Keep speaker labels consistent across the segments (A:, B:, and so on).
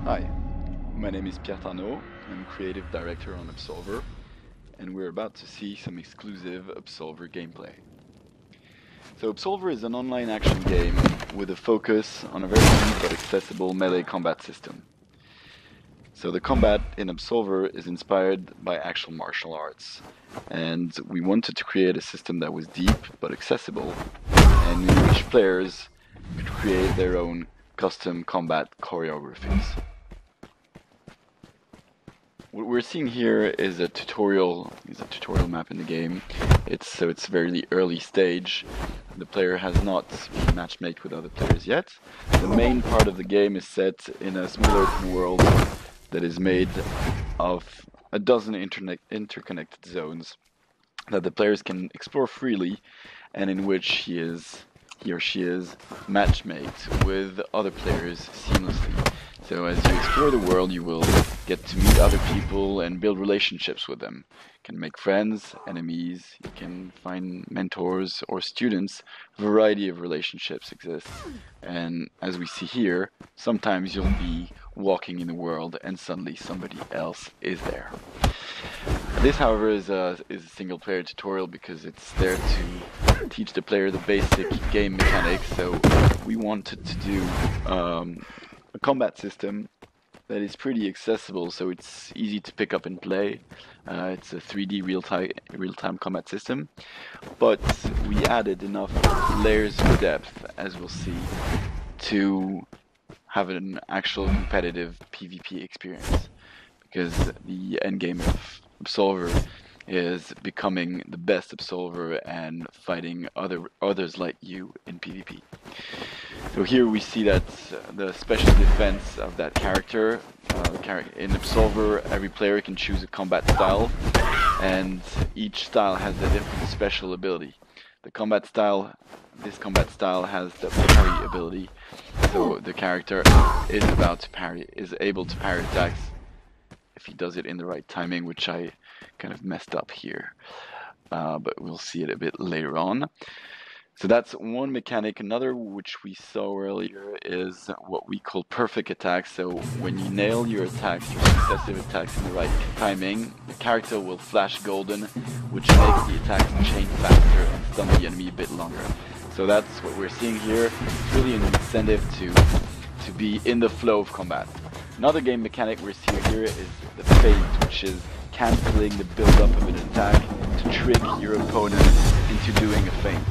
A: Hi, my name is Pierre Tarnaud. I'm creative director on Absolver, and we're about to see some exclusive Absolver gameplay. So Absolver is an online action game with a focus on a very easy but accessible melee combat system. So the combat in Absolver is inspired by actual martial arts, and we wanted to create a system that was deep but accessible, and in which players could create their own custom combat choreographies. What we're seeing here is a tutorial map in the game. It's very early stage. The player has not been matchmaked with other players yet. The main part of the game is set in a small open world that is made of a dozen interconnected zones that the players can explore freely, and in which he or she is matchmaked with other players seamlessly. So as you explore the world, you will get to meet other people and build relationships with them. You can make friends, enemies, you can find mentors or students. A variety of relationships exist. And as we see here, sometimes you'll be walking in the world and suddenly somebody else is there. This, however, is a single-player tutorial because it's there to teach the player the basic game mechanics. So we wanted to do a combat system that is pretty accessible, so it's easy to pick up and play. It's a 3D real-time combat system, but we added enough layers of depth, as we'll see, to have an actual competitive PvP experience, because the endgame of Absolver is becoming the best Absolver and fighting others like you in PvP. So here we see that the special defense of that character. In Absolver, every player can choose a combat style, and each style has a different special ability. This combat style has the parry ability, so the character is able to parry attacks if he does it in the right timing, which I kind of messed up here, but we'll see it a bit later on. So that's one mechanic. Another, which we saw earlier, is what we call perfect attacks. So when you nail your attacks, your successive attacks in the right timing, the character will flash golden, which makes the attacks chain faster and stun the enemy a bit longer. So that's what we're seeing here. It's really an incentive to be in the flow of combat. Another game mechanic we're seeing here is the feint, which is cancelling the build-up of an attack to trick your opponent into doing a feint.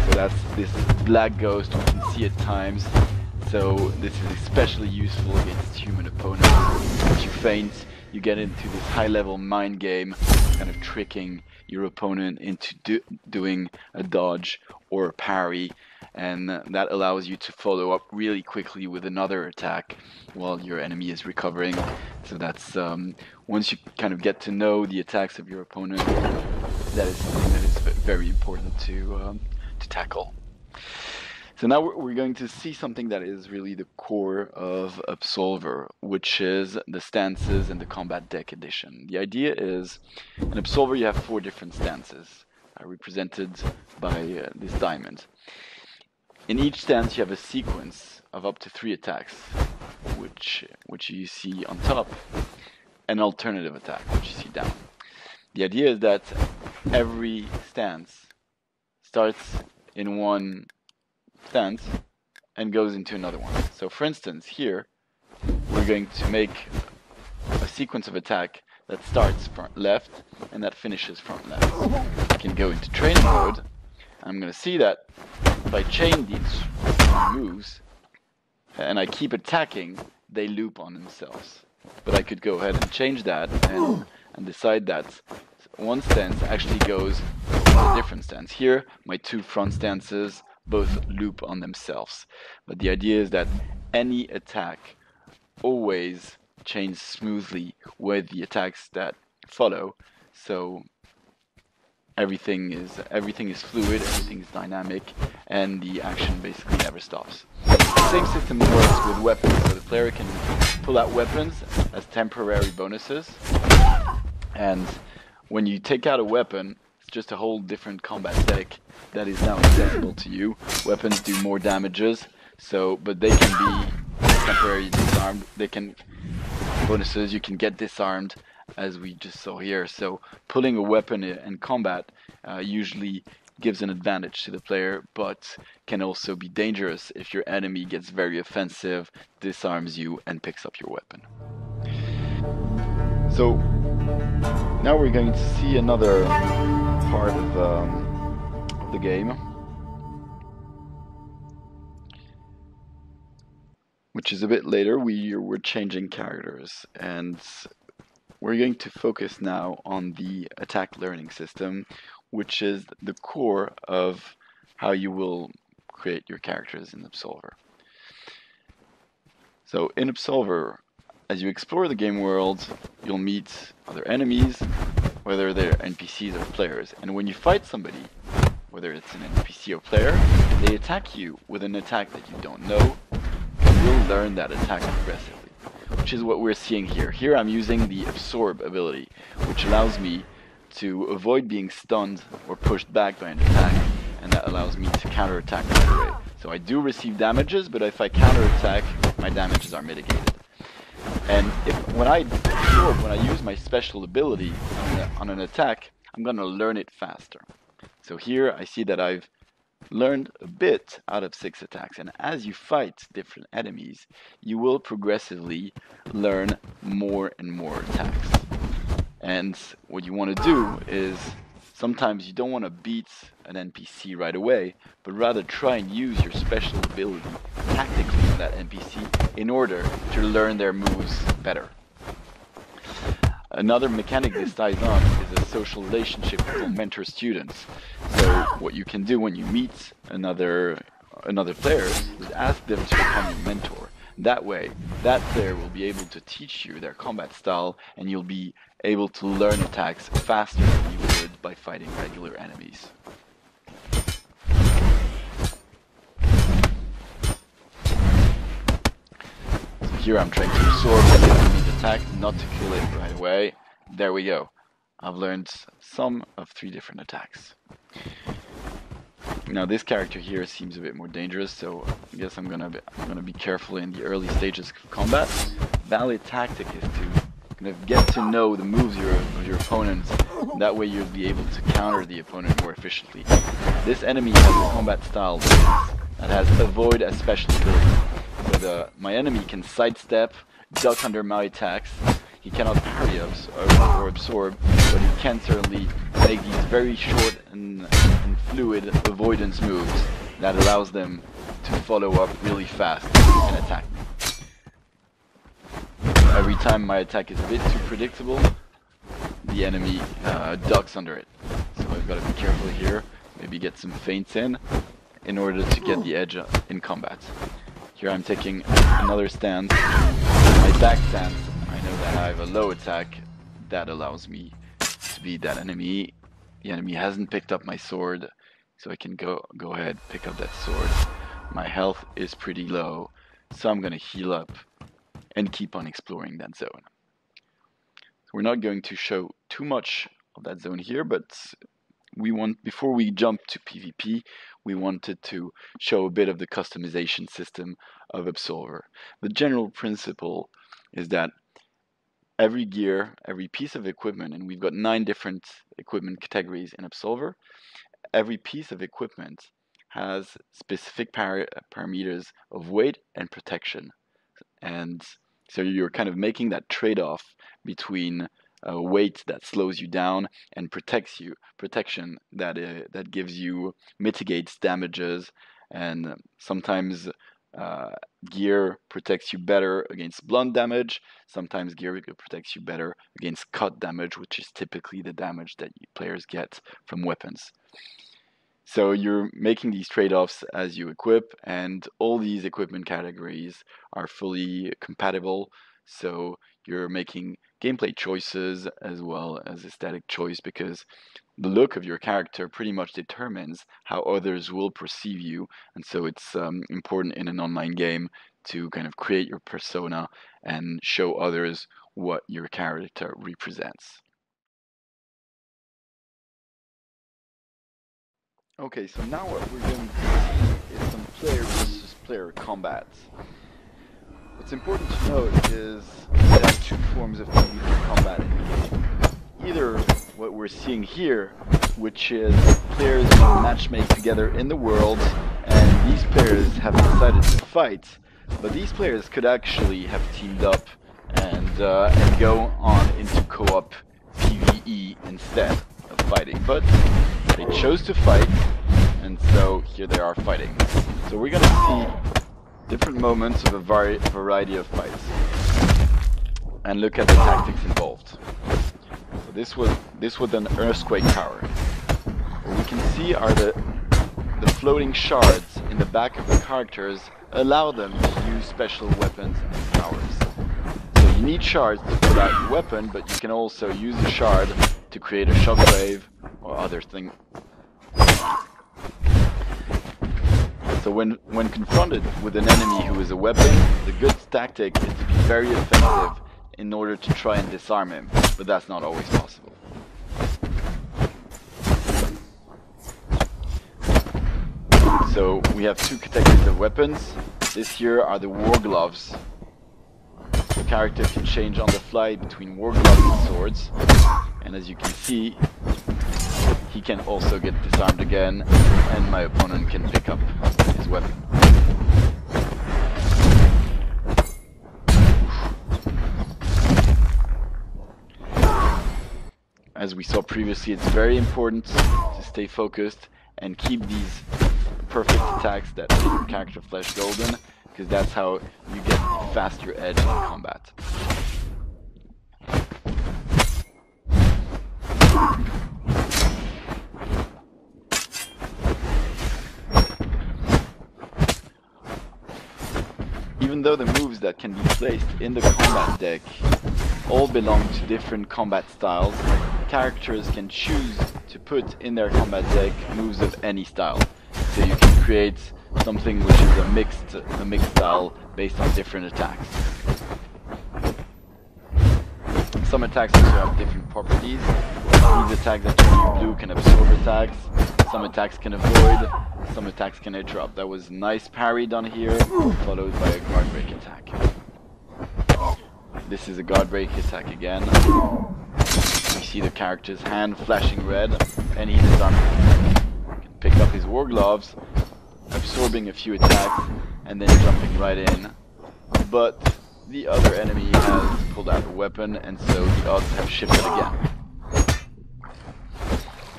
A: So that's this black ghost we can see at times. So this is especially useful against human opponents. Once you feint, you get into this high-level mind game, kind of tricking your opponent into doing a dodge or a parry, and that allows you to follow up really quickly with another attack while your enemy is recovering. So that's once you kind of get to know the attacks of your opponent, that is something that is very important to tackle. So now we're going to see something that is really the core of Absolver, which is the stances and the combat deck edition. The idea is, in Absolver you have 4 different stances, represented by this diamond. In each stance you have a sequence of up to 3 attacks, which you see on top, an alternative attack, which you see down. The idea is that every stance starts in one stance and goes into another one. So for instance, here we're going to make a sequence of attack that starts front left and that finishes front left. I can go into training mode. I'm going to see that if I chain these moves and I keep attacking, they loop on themselves. But I could go ahead and change that and decide that one stance actually goes to a different stance. Here, my 2 front stances both loop on themselves. But the idea is that any attack always chains smoothly with the attacks that follow. So everything is fluid, everything is dynamic, and the action basically never stops. The same system works with weapons, so the player can pull out weapons as temporary bonuses, and when you take out a weapon, it's just a whole different combat deck that is now accessible to you. Weapons do more damages, but they can be temporarily disarmed. They can bonuses. You can get disarmed, as we just saw here. So pulling a weapon in combat usually gives an advantage to the player, but can also be dangerous if your enemy gets very offensive, disarms you, and picks up your weapon. So now we're going to see another part of the game, which is a bit later. We're changing characters, and we're going to focus now on the attack learning system, which is the core of how you will create your characters in Absolver. So in Absolver, as you explore the game world, you'll meet other enemies, whether they're NPCs or players. And when you fight somebody, whether it's an NPC or player, they attack you with an attack that you don't know, and you'll learn that attack progressively, which is what we're seeing here. Here I'm using the Absorb ability, which allows me to avoid being stunned or pushed back by an attack, and that allows me to counterattack right away. So I do receive damages, but if I counterattack, my damages are mitigated. And when I use my special ability on an attack, I'm going to learn it faster. So here I see that I've learned a bit out of 6 attacks, and as you fight different enemies, you will progressively learn more and more attacks. And what you want to do is, sometimes you don't want to beat an NPC right away, but rather try and use your special ability tactically on that NPC in order to learn their moves better. Another mechanic this ties on is a social relationship called mentor-students. So what you can do when you meet another player is ask them to become your mentor. That way, that player will be able to teach you their combat style, and you'll be able to learn attacks faster than you would by fighting regular enemies. So here I'm trying to absorb the enemy's attack, not to kill it right away. There we go. I've learned some of 3 different attacks. Now this character here seems a bit more dangerous, so I guess I'm gonna be careful in the early stages of combat. Valid tactic is to kind of get to know the moves of your opponents. That way you'll be able to counter the opponent more efficiently. This enemy has a combat style that has avoid as special ability. So my enemy can sidestep, duck under my attacks. He cannot parry or absorb, but he can certainly make these very short and fluid avoidance moves that allows them to follow up really fast and attack me. Every time my attack is a bit too predictable, the enemy ducks under it. So I've got to be careful here, maybe get some feints in order to get the edge in combat. Here I'm taking another stance. My back stance, I know that I have a low attack that allows me to beat that enemy. The enemy hasn't picked up my sword, so I can go ahead, pick up that sword. My health is pretty low, so I'm gonna heal up and keep on exploring that zone. So we're not going to show too much of that zone here, but before we jump to PvP, we wanted to show a bit of the customization system of Absolver. The general principle is that every gear, every piece of equipment, and we've got 9 different equipment categories in Absolver, every piece of equipment has specific parameters of weight and protection. And so you're kind of making that trade-off between weight that slows you down and protection that gives you, mitigates damages, and sometimes gear protects you better against blunt damage. Sometimes gear protects you better against cut damage, which is typically the damage that players get from weapons. So you're making these trade-offs as you equip, and all these equipment categories are fully compatible. So you're making gameplay choices as well as aesthetic choice, because the look of your character pretty much determines how others will perceive you. And so it's important in an online game to kind of create your persona and show others what your character represents. Okay, so now what we're going to see is some player versus player combat. What's important to note is there are two forms of PvP combat in the game. Either what we're seeing here, which is players being matchmade together in the world, and these players have decided to fight, but these players could actually have teamed up and go on into co-op PvE instead of fighting. But they chose to fight, and so here they are fighting. So we're going to see different moments of a variety of fights, and look at the tactics involved. So this was an earthquake tower. What we can see are the floating shards in the back of the characters allow them to use special weapons and powers. So you need shards to pull out your weapon, but you can also use a shard to create a shockwave or other thing. So when confronted with an enemy who is a weapon, the good tactic is to be very effective in order to try and disarm him, but that's not always possible. So we have two categories of weapons. This here are the war gloves. The character can change on the fly between war gloves and swords, and as you can see, he can also get disarmed again, and my opponent can pick up his weapon. As we saw previously, it's very important to stay focused and keep these perfect attacks that make your character flesh golden, because that's how you get the faster edge in combat. Even though the moves that can be placed in the combat deck all belong to different combat styles, characters can choose to put in their combat deck moves of any style. So you can create something which is a mixed style based on different attacks. Some attacks also have different properties. These attacks that turn you blue can absorb attacks, some attacks can avoid, some attacks can interrupt. That was nice parry done here, followed by a guard break attack. This is a guard break attack again. We see the character's hand flashing red, and he disarms. He can pick up his war gloves, absorbing a few attacks, and then jumping right in. But the other enemy has pulled out a weapon, and so the odds have shifted again.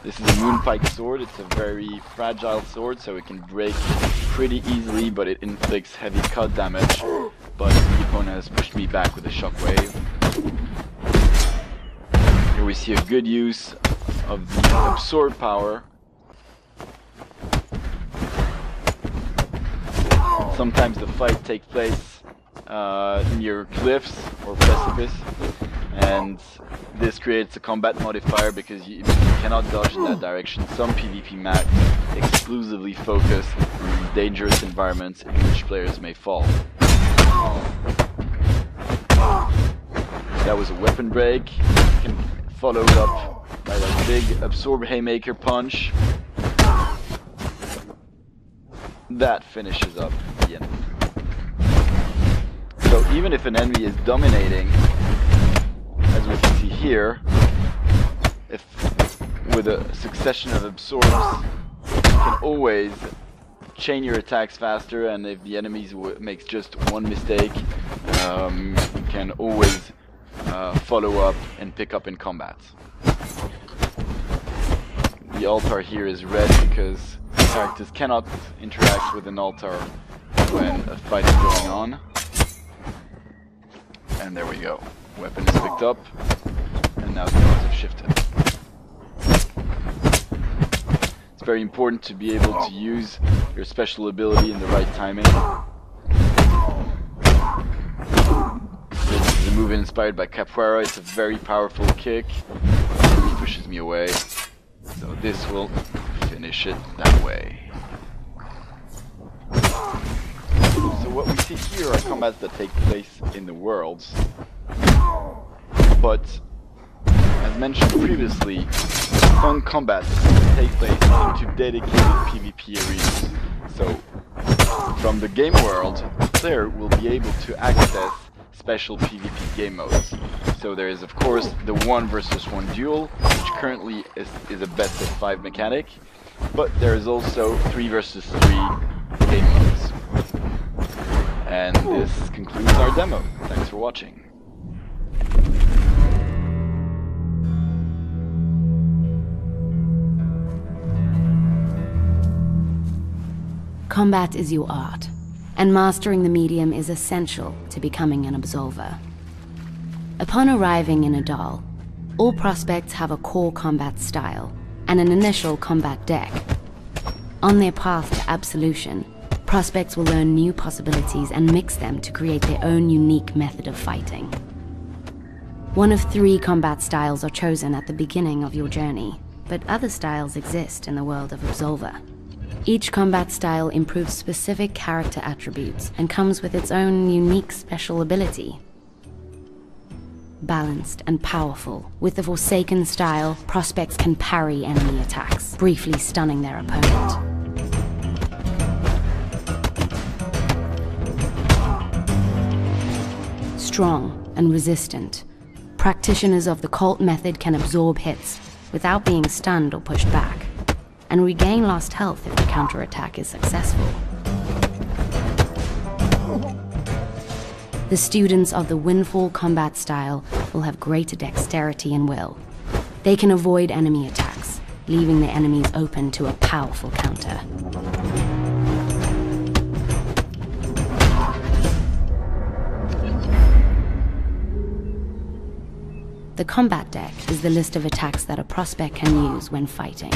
A: This is a Moonpike sword. It's a very fragile sword, so it can break pretty easily, but it inflicts heavy cut damage. But the opponent has pushed me back with a shockwave. Here we see a good use of the absorb power. Sometimes the fight takes place near cliffs or precipice, and this creates a combat modifier because you cannot dodge in that direction. Some PvP maps exclusively focus on these dangerous environments in which players may fall. That was a weapon break, followed up by that big absorb haymaker punch. That finishes up the enemy. So even if an enemy is dominating, as we can see here, if with a succession of absorbs, you can always chain your attacks faster, and if the enemy makes just one mistake, you can always follow up and pick up in combat. The altar here is red because characters cannot interact with an altar when a fight is going on. And there we go. Weapon is picked up, and now the odds have shifted. It's very important to be able to use your special ability in the right timing. This is a move inspired by Capoeira. It's a very powerful kick. He pushes me away. So this will finish it that way. So what we see here are combats that take place in the worlds. But, as mentioned previously, fun combats take place into dedicated PvP arenas. So, from the game world, player will be able to access special PvP game modes. So there is of course the 1 versus 1 duel, which currently is a best of 5 mechanic, but there is also 3 versus 3 game modes. And this concludes our demo. Thanks for watching.
B: Combat is your art, and mastering the medium is essential to becoming an Absolver. Upon arriving in Adal, all prospects have a core combat style and an initial combat deck. On their path to absolution, prospects will learn new possibilities and mix them to create their own unique method of fighting. One of 3 combat styles are chosen at the beginning of your journey, but other styles exist in the world of Absolver. Each combat style improves specific character attributes and comes with its own unique special ability. Balanced and powerful, with the Forsaken style, prospects can parry enemy attacks, briefly stunning their opponent. Strong and resistant, practitioners of the cult method can absorb hits without being stunned or pushed back, and regain lost health if the counterattack is successful. The students of the Windfall combat style will have greater dexterity and will. They can avoid enemy attacks, leaving their enemies open to a powerful counter. The combat deck is the list of attacks that a prospect can use when fighting.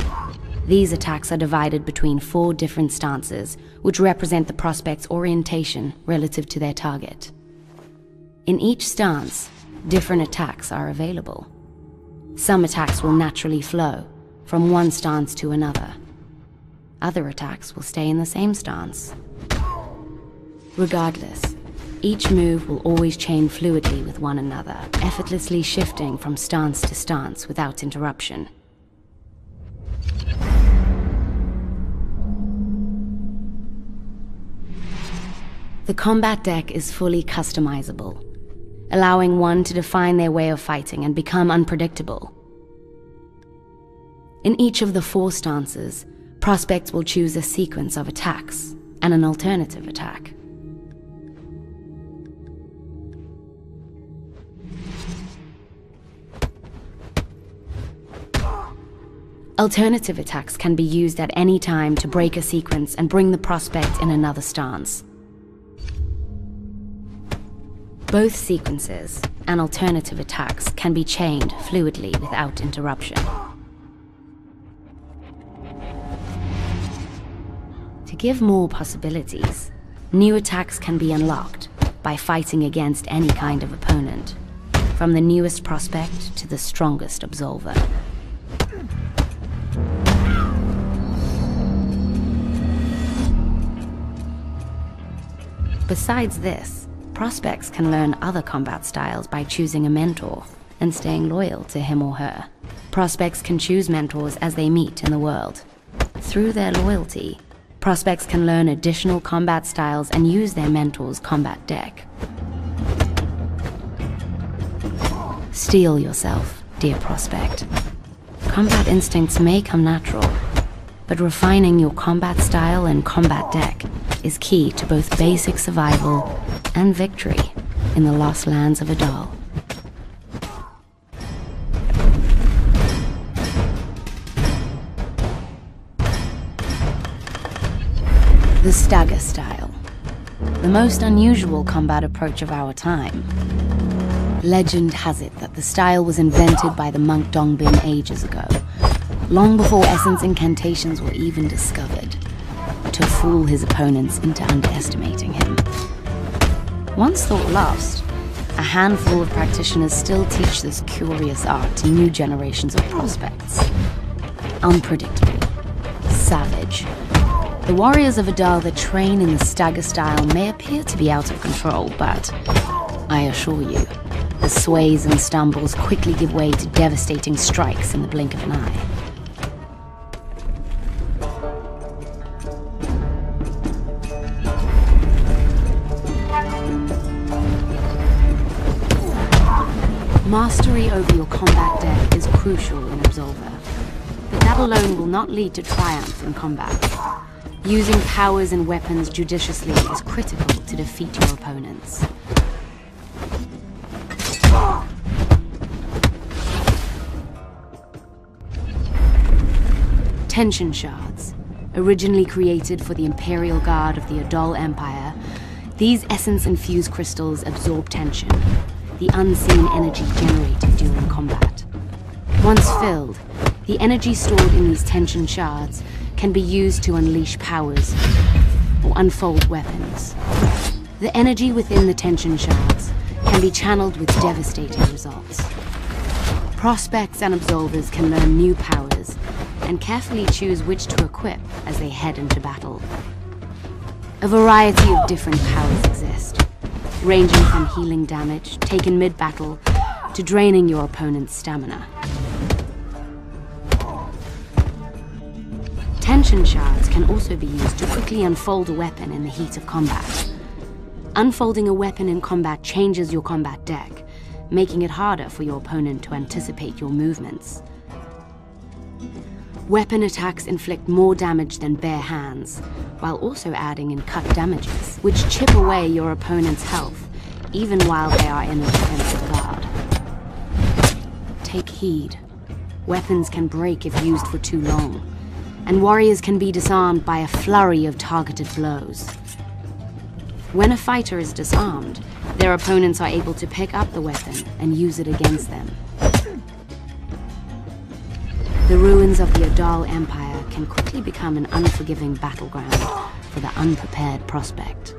B: These attacks are divided between 4 different stances, which represent the prospect's orientation relative to their target. In each stance, different attacks are available. Some attacks will naturally flow from one stance to another. Other attacks will stay in the same stance. Regardless, each move will always chain fluidly with one another, effortlessly shifting from stance to stance without interruption. The combat deck is fully customizable, allowing one to define their way of fighting and become unpredictable. In each of the 4 stances, prospects will choose a sequence of attacks and an alternative attack. Alternative attacks can be used at any time to break a sequence and bring the prospect in another stance. Both sequences and alternative attacks can be chained fluidly without interruption. To give more possibilities, new attacks can be unlocked by fighting against any kind of opponent, from the newest prospect to the strongest Absolver. Besides this, prospects can learn other combat styles by choosing a mentor and staying loyal to him or her. Prospects can choose mentors as they meet in the world. Through their loyalty, prospects can learn additional combat styles and use their mentor's combat deck. Steel yourself, dear prospect. Combat instincts may come natural, but refining your combat style and combat deck is key to both basic survival and victory in the lost lands of Adal. The stagger style, the most unusual combat approach of our time. Legend has it that the style was invented by the monk Dongbin ages ago, long before essence incantations were even discovered, to fool his opponents into underestimating him. Once thought lost, a handful of practitioners still teach this curious art to new generations of prospects. Unpredictable, savage. The warriors of Adal that train in the stagger style may appear to be out of control, but I assure you, the sways and stumbles quickly give way to devastating strikes in the blink of an eye. Mastery over your combat deck is crucial in Absolver, but that alone will not lead to triumph in combat. Using powers and weapons judiciously is critical to defeat your opponents. Tension shards. Originally created for the Imperial Guard of the Adol Empire, these essence-infused crystals absorb tension, the unseen energy generated during combat. Once filled, the energy stored in these tension shards can be used to unleash powers or unfold weapons. The energy within the tension shards can be channeled with devastating results. Prospects and absolvers can learn new powers and carefully choose which to equip as they head into battle. A variety of different powers exist, ranging from healing damage taken mid-battle to draining your opponent's stamina. Tension shards can also be used to quickly unfold a weapon in the heat of combat. Unfolding a weapon in combat changes your combat deck, making it harder for your opponent to anticipate your movements. Weapon attacks inflict more damage than bare hands, while also adding in cut damages, which chip away your opponent's health, even while they are in a defensive guard. Take heed. Weapons can break if used for too long, and warriors can be disarmed by a flurry of targeted blows. When a fighter is disarmed, their opponents are able to pick up the weapon and use it against them. The ruins of the Adal Empire can quickly become an unforgiving battleground for the unprepared prospect.